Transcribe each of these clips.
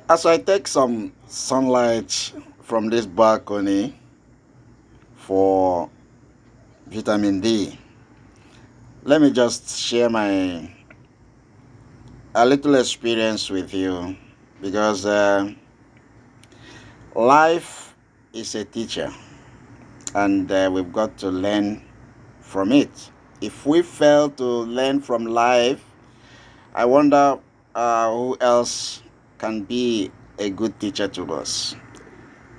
As I take some sunlight from this balcony for vitamin D, let me just share my a little experience with you because life is a teacher and we've got to learn from it. If we fail to learn from life, I wonder who else can be a good teacher to us.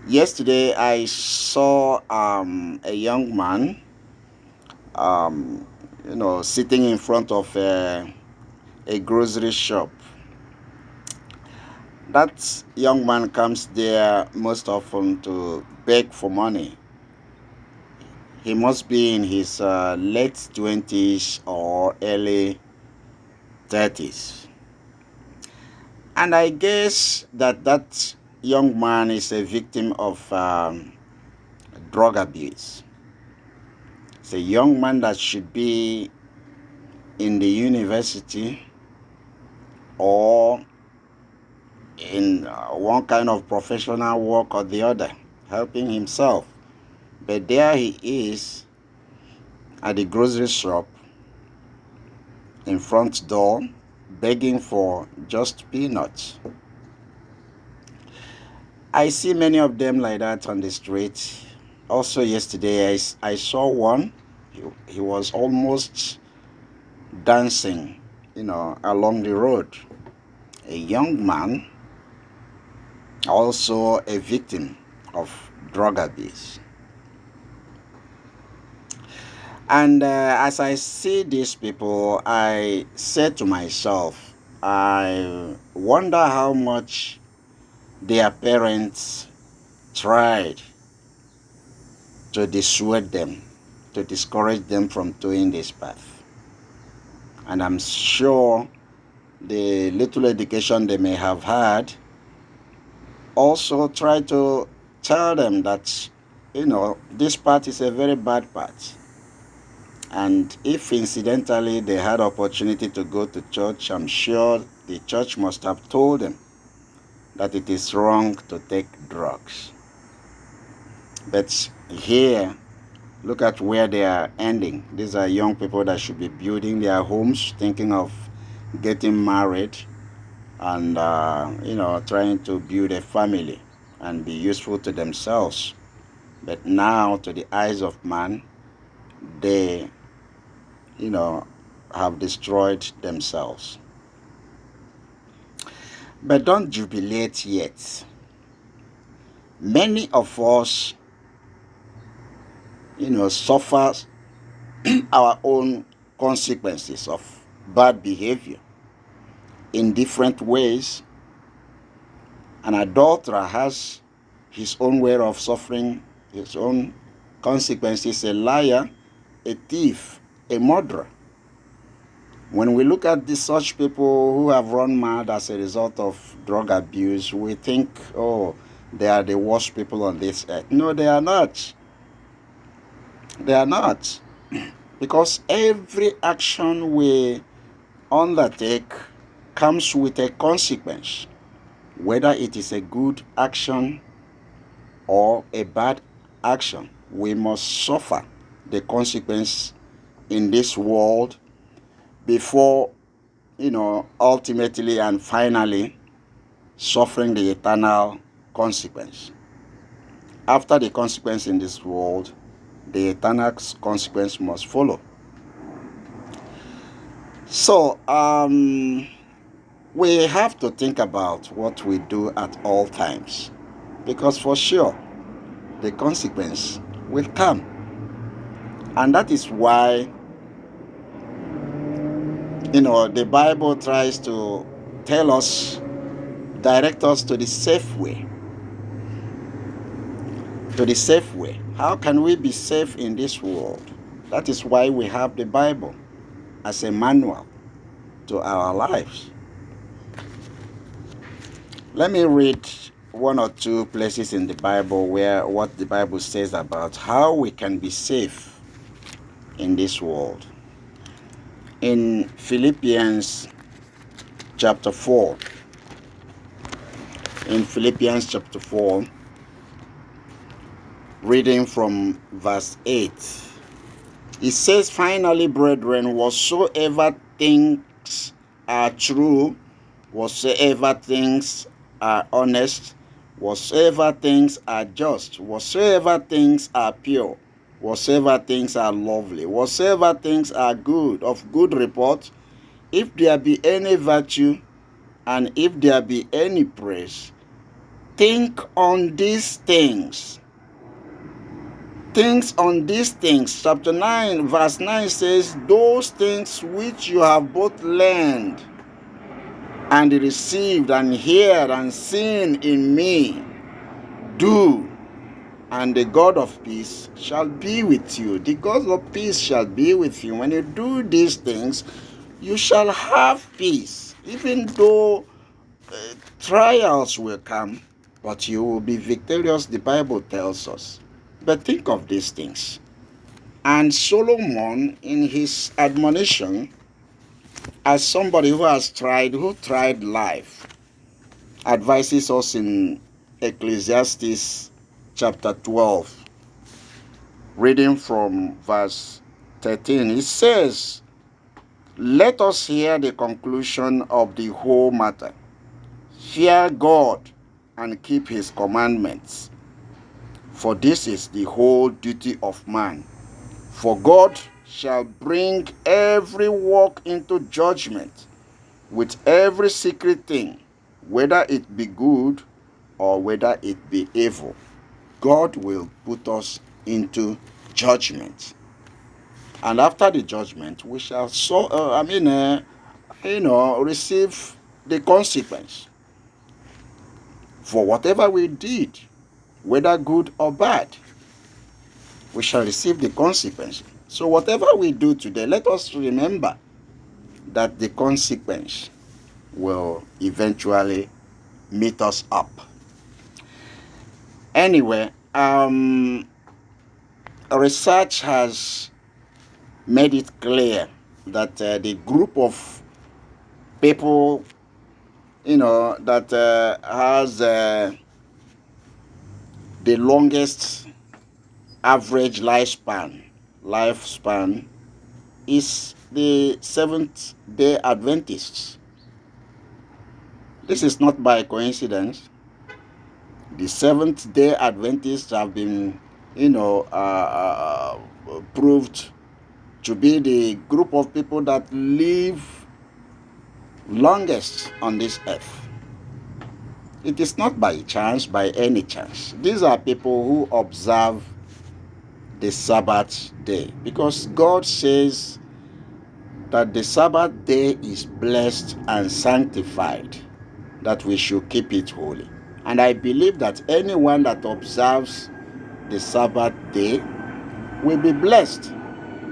Yesterday, I saw a young man, um, sitting in front of a grocery shop. That young man comes there most often to beg for money. He must be in his late 20s or early 30s. And I guess that young man is a victim of drug abuse. It's a young man that should be in the university or in one kind of professional work or the other, helping himself. But there he is at the grocery shop in front door begging for just peanuts. I see many of them like that on the street. Also yesterday I saw one. He was almost dancing, along the road. A young man, also a victim of drug abuse. And as I see these people, I say to myself, I wonder how much their parents tried to dissuade them, to discourage them from doing this path. And I'm sure the little education they may have had also tried to tell them that, this path is a very bad path. And if incidentally they had opportunity to go to church, I'm sure the church must have told them that it is wrong to take drugs. But here, look at where they are ending. These are young people that should be building their homes, thinking of getting married and, trying to build a family and be useful to themselves. But now, to the eyes of man, they, have destroyed themselves. But don't jubilate yet. Many of us, suffer our own consequences of bad behavior in different ways. An adulterer has his own way of suffering his own consequences. A liar, a thief, a murderer. When we look at such people who have run mad as a result of drug abuse, we think, oh, they are the worst people on this earth. No, they are not. They are not. Because every action we undertake comes with a consequence, whether it is a good action or a bad action. We must suffer the consequence in this world before, ultimately and finally suffering the eternal consequence. After the consequence in this world, the eternal consequence must follow. So, we have to think about what we do at all times, because for sure, the consequence will come. And that is why, the Bible tries to tell us, direct us to the safe way. To the safe way. How can we be safe in this world? That is why we have the Bible as a manual to our lives. Let me read one or two places in the Bible where what the Bible says about how we can be safe in this world. In Philippians chapter 4, in Philippians chapter 4, reading from verse 8. It says, "Finally, brethren, whatsoever things are true, whatsoever things are honest, whatsoever things are just, whatsoever things are pure, whatsoever things are lovely, whatsoever things are good, of good report, if there be any virtue, and if there be any praise, think on these things." Things on these things. Chapter 9, verse 9 says, "Those things which you have both learned and received and heard and seen in me, do, and the God of peace shall be with you." The God of peace shall be with you. When you do these things, you shall have peace. Even though trials will come, but you will be victorious, the Bible tells us. But think of these things. And Solomon, in his admonition, as somebody who tried life, advises us in Ecclesiastes chapter 12, reading from verse 13. It says, "Let us hear the conclusion of the whole matter. Fear God and keep his commandments, for this is the whole duty of man. For God shall bring every work into judgment with every secret thing, whether it be good or whether it be evil." God will put us into judgment. And after the judgment, we shall receive the consequence for whatever we did, whether good or bad. We shall receive the consequence. So whatever we do today, let us remember that the consequence will eventually meet us up. Anyway, research has made it clear that the group of people, that has the longest average lifespan is the Seventh-day Adventists. This is not by coincidence. The Seventh-day Adventists have been, proved to be the group of people that live longest on this earth. It is not by chance, by any chance. These are people who observe the Sabbath day, because God says that the Sabbath day is blessed and sanctified, that we should keep it holy. And I believe that anyone that observes the Sabbath day will be blessed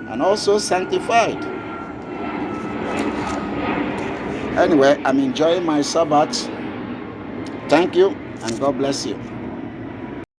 and also sanctified. Anyway, I'm enjoying my Sabbath. Thank you, and God bless you.